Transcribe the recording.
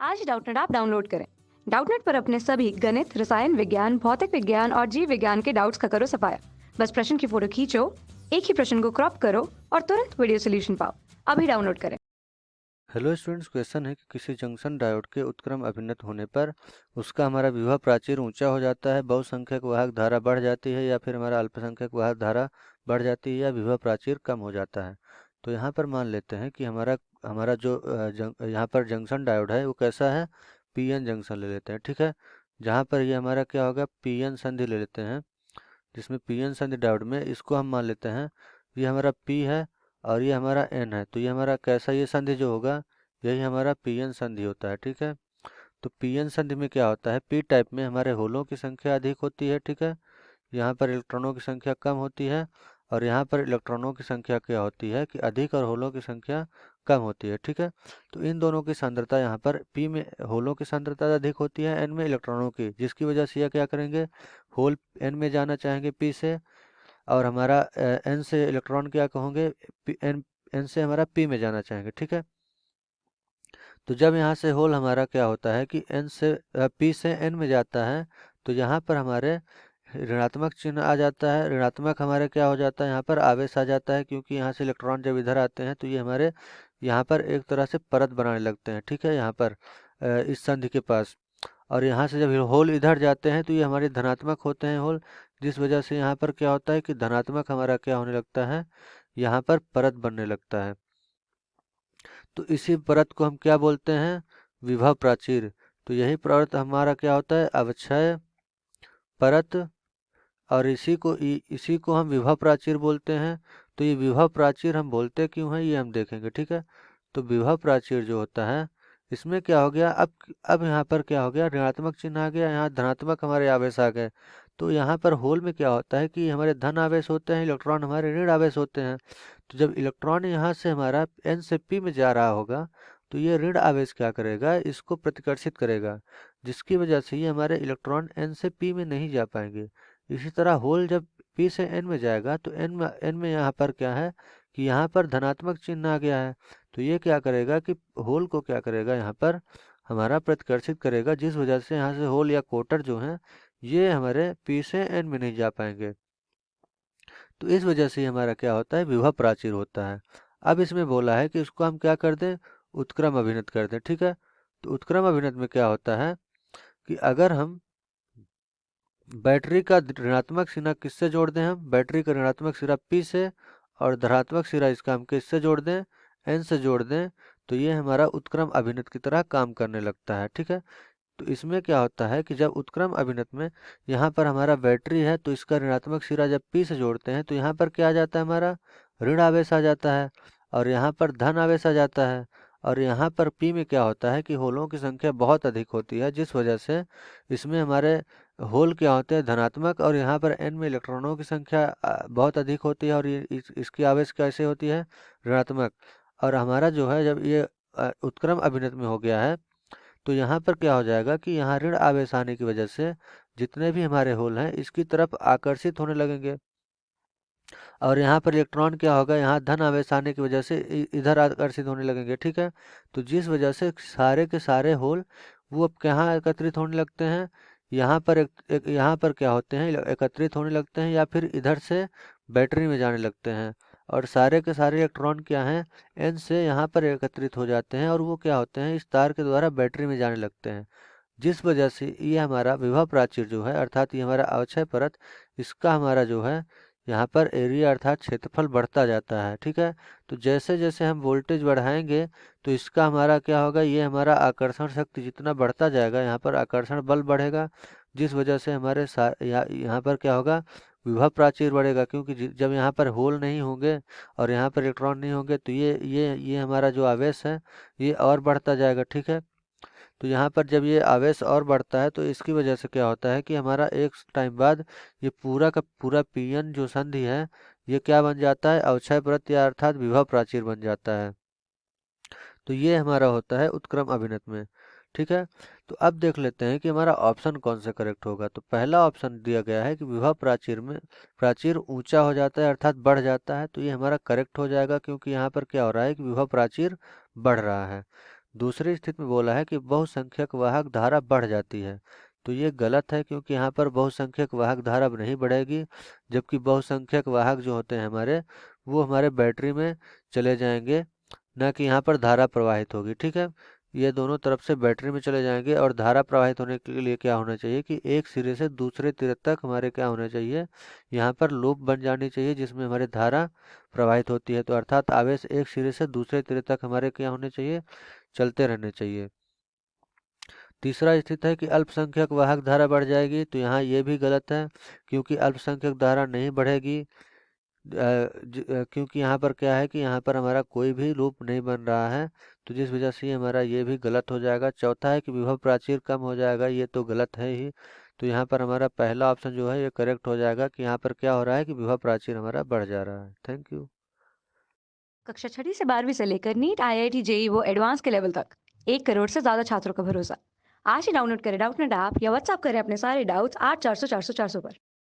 आज Doubtnut app download करें। Doubtnut पर अपने सभी गणित, रसायन विज्ञान, भौतिक विज्ञान और जीव विज्ञान के डाउट्स का करो सफाया। बस प्रश्न की फोटो खींचो, एक ही प्रश्न को क्रॉप करो और तुरंत वीडियो सोल्यूशन पाओ। अभी डाउनलोड करें। हेलो स्टूडेंट्स, क्वेश्चन है कि किसी जंक्शन डायोड के उत्क्रम अभिन्नत होने पर उसका हमारा विभव प्राचीर ऊंचा हो जाता है, बहुसंख्यक वाहक धारा बढ़ जाती है, या फिर हमारा अल्पसंख्यक वाहक धारा बढ़ जाती है, या विभव प्राचीर कम हो जाता है। तो यहाँ पर मान लेते हैं कि हमारा हमारा जो यहाँ पर जंक्शन डायोड है वो कैसा है, पीएन जंक्शन ले लेते हैं। ठीक है, जहाँ पर ये हमारा क्या होगा, पीएन संधि ले लेते हैं, जिसमें पीएन संधि डायोड में इसको हम मान लेते हैं ये हमारा पी है और ये हमारा एन है। तो ये हमारा कैसा, ये संधि जो होगा यही हमारा पीएन संधि होता है। ठीक है, तो पीएन संधि में क्या होता है, पी टाइप में हमारे होलों की संख्या अधिक होती है। ठीक है, यहाँ पर इलेक्ट्रॉनों की संख्या कम होती है, और यहाँ पर इलेक्ट्रॉनों की संख्या क्या होती है कि अधिक, और होलों की संख्या कम होती है। ठीक है, तो इन दोनों की सांद्रता यहाँ पर पी में होलों की सांद्रता अधिक होती है, एन में इलेक्ट्रॉनों की, जिसकी वजह से यह क्या करेंगे, होल एन में जाना चाहेंगे पी से, और हमारा एन से इलेक्ट्रॉन क्या कहोगे, एन एन से हमारा पी में जाना चाहेंगे। ठीक है, तो जब यहाँ से होल हमारा क्या होता है कि एन से पी से एन में जाता है, तो यहाँ पर हमारे ऋणात्मक चिन्ह आ जाता है, ऋणात्मक हमारे क्या हो जाता है, यहाँ पर आवेश आ जाता है, क्योंकि यहाँ से इलेक्ट्रॉन जब इधर आते हैं तो ये हमारे यहाँ पर एक तरह से परत बनाने लगते हैं। ठीक है, यहाँ पर इस संधि के पास, और यहाँ से जब होल इधर जाते हैं तो ये हमारे धनात्मक होते हैं होल, जिस वजह से यहाँ पर क्या होता है कि धनात्मक हमारा क्या होने लगता है, यहाँ पर परत बनने लगता है। तो इसी परत को हम क्या बोलते हैं, विभव प्राचीर। तो यही परत हमारा क्या होता है, अवक्षय परत, और इसी को हम विभव प्राचीर बोलते हैं। तो ये विभव प्राचीर हम बोलते क्यों हैं, ये हम देखेंगे। ठीक है, तो विभव प्राचीर जो होता है इसमें क्या हो गया, अब यहाँ पर क्या हो गया, ऋणात्मक चिन्ह आ गया, यहाँ धनात्मक हमारे आवेश आ गए। तो यहाँ पर होल में क्या होता है कि हमारे धन आवेश होते हैं, इलेक्ट्रॉन हमारे ऋण आवेश होते हैं। तो जब इलेक्ट्रॉन यहाँ से हमारा एन से पी में जा रहा होगा, तो ये ऋण आवेश क्या करेगा, इसको प्रतिकर्षित करेगा, जिसकी वजह से ये हमारे इलेक्ट्रॉन एन से पी में नहीं जा पाएंगे। इसी तरह होल जब पी से एन में जाएगा तो एन में यहाँ पर क्या है कि यहाँ पर धनात्मक चिन्ह आ गया है। तो ये क्या करेगा कि होल को क्या करेगा, यहाँ पर हमारा प्रतिकर्षित करेगा, जिस वजह से यहाँ से होल या कोटर जो है ये हमारे पी से एन में नहीं जा पाएंगे। तो इस वजह से हमारा क्या होता है, विभव प्राचीर होता है। अब इसमें बोला है कि इसको हम क्या कर दें, उत्क्रम अभिनत कर दें। ठीक है, तो उत्क्रम अभिनत में क्या होता है कि अगर हम बैटरी का ऋणात्मक सिरा किससे जोड़ दें, हम बैटरी का ऋणात्मक सिरा पी से, और धनात्मक सिरा इसका हम किससे जोड़ दें, एन से जोड़ दें, तो ये हमारा उत्क्रम अभिनत की तरह काम करने लगता है। ठीक है, तो इसमें क्या होता है कि जब उत्क्रम अभिनत में यहाँ पर हमारा बैटरी है, तो इसका ऋणात्मक सिरा जब पी से जोड़ते हैं तो यहाँ पर क्या आ जाता है, हमारा ऋण आवेश आ जाता है, और यहाँ पर धन आवेश आ जाता है। और यहाँ पर पी में क्या होता है कि होलों की संख्या बहुत अधिक होती है, जिस वजह से इसमें हमारे होल क्या होते हैं, धनात्मक, और यहाँ पर एन में इलेक्ट्रॉनों की संख्या बहुत अधिक होती है, और ये इसकी आवेश कैसे होती है, ऋणात्मक। और हमारा जो है जब ये उत्क्रम अभिनत में हो गया है, तो यहाँ पर क्या हो जाएगा कि यहाँ ऋण आवेश आने की वजह से जितने भी हमारे होल हैं इसकी तरफ आकर्षित होने लगेंगे, और यहाँ पर इलेक्ट्रॉन क्या होगा, यहाँ धन आवेश आने की वजह से इधर आकर्षित होने लगेंगे। ठीक है, तो जिस वजह से सारे के सारे होल वो अब कहाँ एकत्रित होने लगते हैं, यहाँ पर यहाँ पर क्या होते हैं, एकत्रित होने लगते हैं, या फिर इधर से बैटरी में जाने लगते हैं। और सारे के सारे इलेक्ट्रॉन क्या हैं, एन से यहाँ पर एकत्रित हो जाते हैं, और वो क्या होते हैं, इस तार के द्वारा बैटरी में जाने लगते हैं, जिस वजह से ये हमारा विभव प्राचीर जो है, अर्थात ये हमारा अवक्षय परत, इसका हमारा जो है यहाँ पर एरिया अर्थात क्षेत्रफल बढ़ता जाता है। ठीक है, तो जैसे जैसे हम वोल्टेज बढ़ाएंगे तो इसका हमारा क्या होगा, ये हमारा आकर्षण शक्ति जितना बढ़ता जाएगा, यहाँ पर आकर्षण बल बढ़ेगा, जिस वजह से हमारे यहाँ पर क्या होगा, विभव प्राचीर बढ़ेगा, क्योंकि जब यहाँ पर होल नहीं होंगे और यहाँ पर इलेक्ट्रॉन नहीं होंगे तो ये हमारा जो आवेश है ये और बढ़ता जाएगा। ठीक है, तो यहाँ पर जब ये आवेश और बढ़ता है तो इसकी वजह से क्या होता है कि हमारा एक टाइम बाद ये पूरा का पूरा पीएन जो संधि है ये क्या बन जाता है, अवक्षय परत, या अर्थात विभव प्राचीर बन जाता है। तो ये हमारा होता है उत्क्रम अभिनत में। ठीक है, तो अब देख लेते हैं कि हमारा ऑप्शन कौन सा करेक्ट होगा। तो पहला ऑप्शन दिया गया है कि विभव प्राचीर ऊंचा हो जाता है, अर्थात बढ़ जाता है। तो ये हमारा करेक्ट हो जाएगा, क्योंकि यहाँ पर क्या हो रहा है कि विभव प्राचीर बढ़ रहा है। दूसरी स्थिति में बोला है कि बहुसंख्यक वाहक धारा बढ़ जाती है, तो ये गलत है क्योंकि यहाँ पर बहुसंख्यक वाहक धारा अब नहीं बढ़ेगी, जबकि बहुसंख्यक वाहक जो होते हैं हमारे, वो हमारे बैटरी में चले जाएंगे, ना कि यहाँ पर धारा प्रवाहित होगी। ठीक है, ये दोनों तरफ से बैटरी में चले जाएंगे और धारा प्रवाहित होने के लिए क्या होना चाहिए कि एक सिरे से दूसरे सिरे तक हमारे क्या होना चाहिए, यहाँ पर लूप बन जानी चाहिए जिसमें हमारी धारा प्रवाहित होती है। तो अर्थात आवेश एक सिरे से दूसरे सिरे तक हमारे क्या होने चाहिए, चलते रहने चाहिए। तीसरा स्थिति है कि अल्पसंख्यक वाहक धारा बढ़ जाएगी, तो यहाँ ये भी गलत है क्योंकि अल्पसंख्यक धारा नहीं बढ़ेगी। क्योंकि यहाँ पर क्या है कि यहाँ पर हमारा कोई भी लूप नहीं बन रहा है, तो जिस वजह से हमारा ये भी गलत हो जाएगा। चौथा है कि विभव प्राचीर कम हो जाएगा, ये तो गलत है ही, तो यहाँ पर हमारा पहला ऑप्शन जो है ये करेक्ट हो जाएगा कि यहाँ पर क्या हो रहा है कि विभव प्राचीर हमारा बढ़ जा रहा है। Thank you. कक्षा 6वीं से 12वीं से लेकर नीट, आईआईटी, जेई वो एडवांस के लेवल तक 1 करोड़ से ज्यादा छात्रों का भरोसा। आज ही डाउनलोड करें डाउटनेट ऐप या व्हाट्सएप करें अपने सारे डाउट्स 8400 400 400 पर।